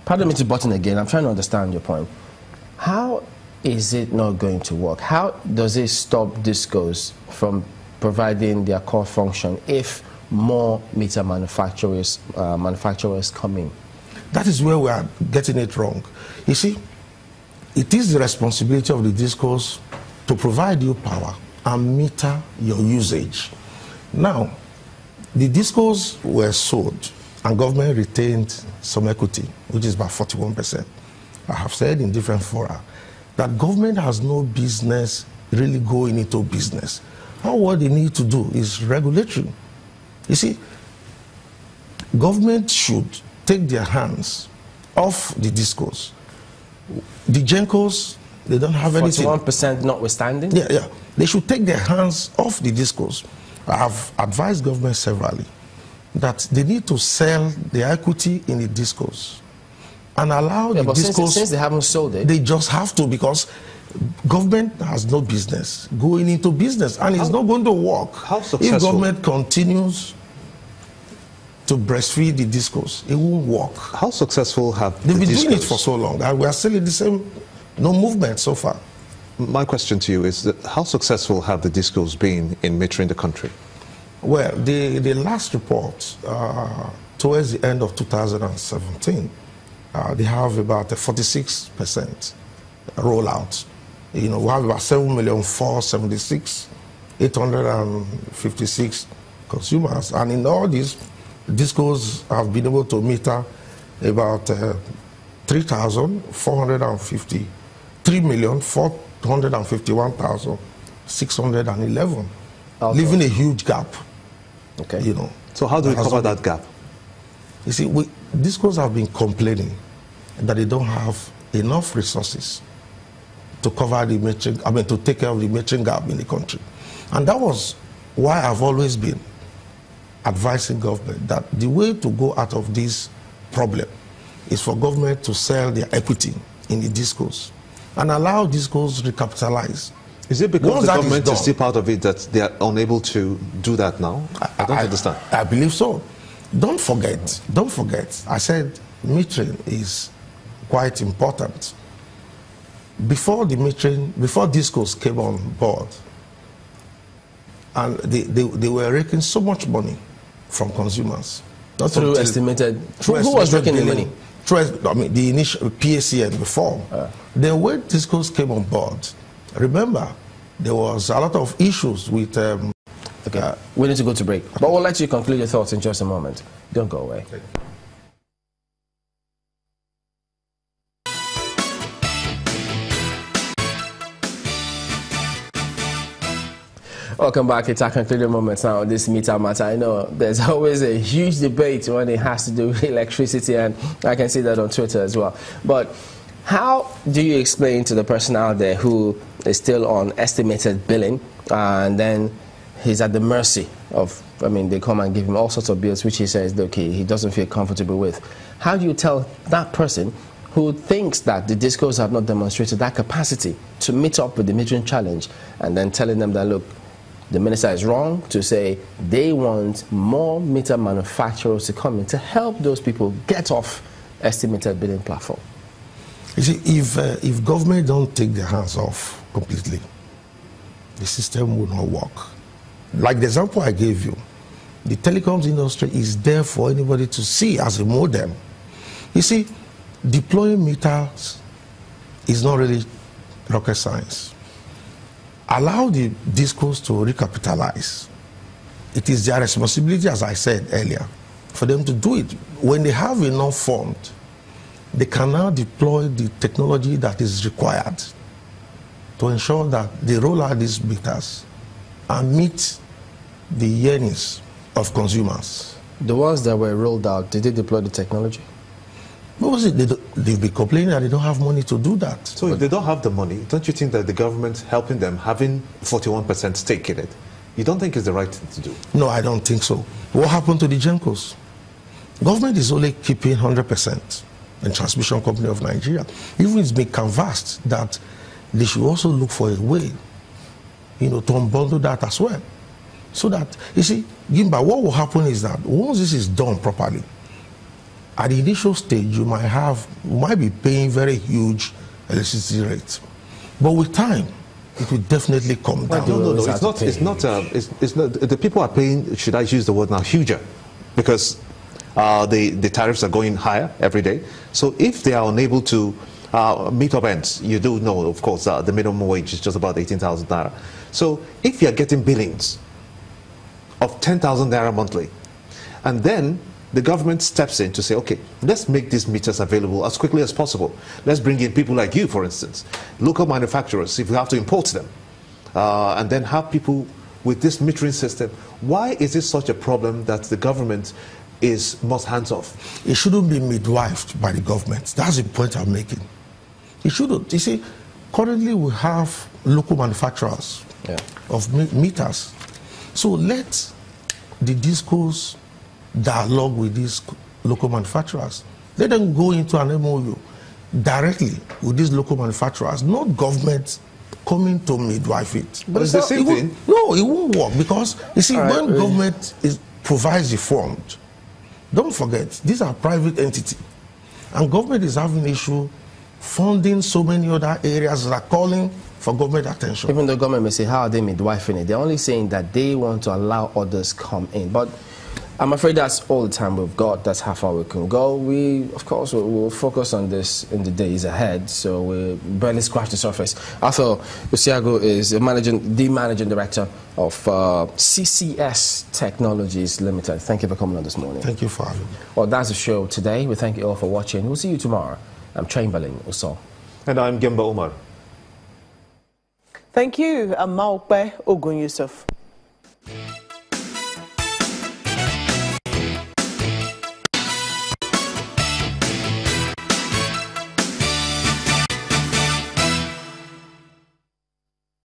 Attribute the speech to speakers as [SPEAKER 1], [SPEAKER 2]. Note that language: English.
[SPEAKER 1] Pardon me to button again. I'm trying to understand your point. How is it not going to work? How does it stop discos from providing their core function if more meter manufacturers come in?
[SPEAKER 2] That is where we are getting it wrong. You see, it is the responsibility of the discos to provide you power and meter your usage. Now, the discos were sold and government retained some equity, which is about 41%. I have said in different fora that government has no business really going into business. All what they need to do is regulatory. You see, government should take their hands off the discos. The gencos, they don't have anything.
[SPEAKER 1] 41% notwithstanding?
[SPEAKER 2] Yeah. They should take their hands off the discos. I have advised government severally that they need to sell the equity in the discos and allow the discos.
[SPEAKER 1] Since they haven't sold it,
[SPEAKER 2] they just have to, because government has no business going into business, and it's not going to work.
[SPEAKER 3] How successful?
[SPEAKER 2] If government continues to breastfeed the discos, it won't work.
[SPEAKER 3] How successful have
[SPEAKER 2] they've been
[SPEAKER 3] discos
[SPEAKER 2] doing it for so long, and we are still in the same no movement so far.
[SPEAKER 3] My question to you is that how successful have the discos been in metering the country?
[SPEAKER 2] Well, the last report, towards the end of 2017, they have about a 46% rollout. You know, we have about 7,476,856 consumers, and in all these, discos have been able to meter about 3,451,611, leaving a huge gap.
[SPEAKER 1] Okay.
[SPEAKER 2] You know.
[SPEAKER 3] So how do we cover that gap?
[SPEAKER 2] You see, discos have been complaining that they don't have enough resources to cover the metering, to take care of the metering gap in the country. And that was why I've always been advising government that the way to go out of this problem is for government to sell their equity in the discos and allow discos recapitalize.
[SPEAKER 3] Is it because the government is still part of it that they are unable to do that now? I don't understand.
[SPEAKER 2] I believe so. Don't forget, I said metering is quite important. Before the metering, before discos came on board, and they were raking so much money from consumers.
[SPEAKER 1] Through estimated, who was raking the money?
[SPEAKER 2] The initial PACN before. Then when discos came on board, remember, there was a lot of issues with...
[SPEAKER 1] okay, we need to go to break. But we'll let you conclude your thoughts in just a moment. Don't go away. Okay. Welcome back. It's our concluding moments now on this meter matter. I know there's always a huge debate when it has to do with electricity, and I can see that on Twitter as well. But how do you explain to the person out there who is still on estimated billing and then he's at the mercy of, they come and give him all sorts of bills which he says, okay, he doesn't feel comfortable with. How do you tell that person who thinks that the discos have not demonstrated that capacity to meet up with the metering challenge, and then telling them that, look, the minister is wrong to say they want more meter manufacturers to come in to help those people get off estimated billing platform?
[SPEAKER 2] You see, if government don't take their hands off completely, the system will not work. Like the example I gave you, the telecoms industry is there for anybody to see as a modem. You see, deploying meters is not really rocket science. Allow the discos to recapitalize. It is their responsibility, as I said earlier, for them to do it. When they have enough funds, they can now deploy the technology that is required to ensure that they roll out these meters and meet the yearnings of consumers.
[SPEAKER 1] The ones that were rolled out, did they deploy the technology?
[SPEAKER 2] They've been complaining that they don't have money to do that.
[SPEAKER 3] So if they don't have the money, don't you think that the government helping them, having 41% stake in it, you don't think is the right thing to do?
[SPEAKER 2] No, I don't think so. What happened to the gencos? Government is only keeping 100% in Transmission Company of Nigeria. Even it's been canvassed that they should also look for a way, to unbundle that as well. So that, you see, Gimba, what will happen is that once this is done properly, at the initial stage, you might be paying very huge electricity rates, but with time, it will definitely come down.
[SPEAKER 3] No. It's not. The people are paying. Should I use the word now? Huger, because the tariffs are going higher every day. So if they are unable to meet up ends, you do know, of course, the minimum wage is just about 18,000 naira. So if you are getting billings of 10,000 naira monthly, and then the government steps in to say, okay, let's make these meters available as quickly as possible. Let's bring in people like you, for instance, local manufacturers, if we have to import them, and then have people with this metering system. Why is it such a problem that the government must hands off?
[SPEAKER 2] It shouldn't be midwifed by the government. That's the point I'm making. It shouldn't. You see, currently we have local manufacturers of meters. So let the discourse dialogue with these local manufacturers. Let them go into an MOU directly with these local manufacturers, not government coming to midwife it.
[SPEAKER 3] But it's the same thing.
[SPEAKER 2] No, it won't work, because you see, when government provides the fund, don't forget, these are private entity, and government is having issue funding so many other areas that are calling for government attention.
[SPEAKER 1] Even the government may say, how are they midwifing it? They're only saying that they want to allow others come in. But I'm afraid that's all the time we've got. That's how far we can go. We, of course, will focus on this in the days ahead, so we barely scratch the surface. Arthur Usiago is the managing director of CCS Technologies Limited. Thank you for coming on this morning.
[SPEAKER 2] Thank you for having me.
[SPEAKER 1] Well, that's the show today. We thank you all for watching. We'll see you tomorrow. I'm Chamberlain Uso.
[SPEAKER 3] And I'm Gemba Omar.
[SPEAKER 4] Thank you, Amaokbe Ogun Yusuf.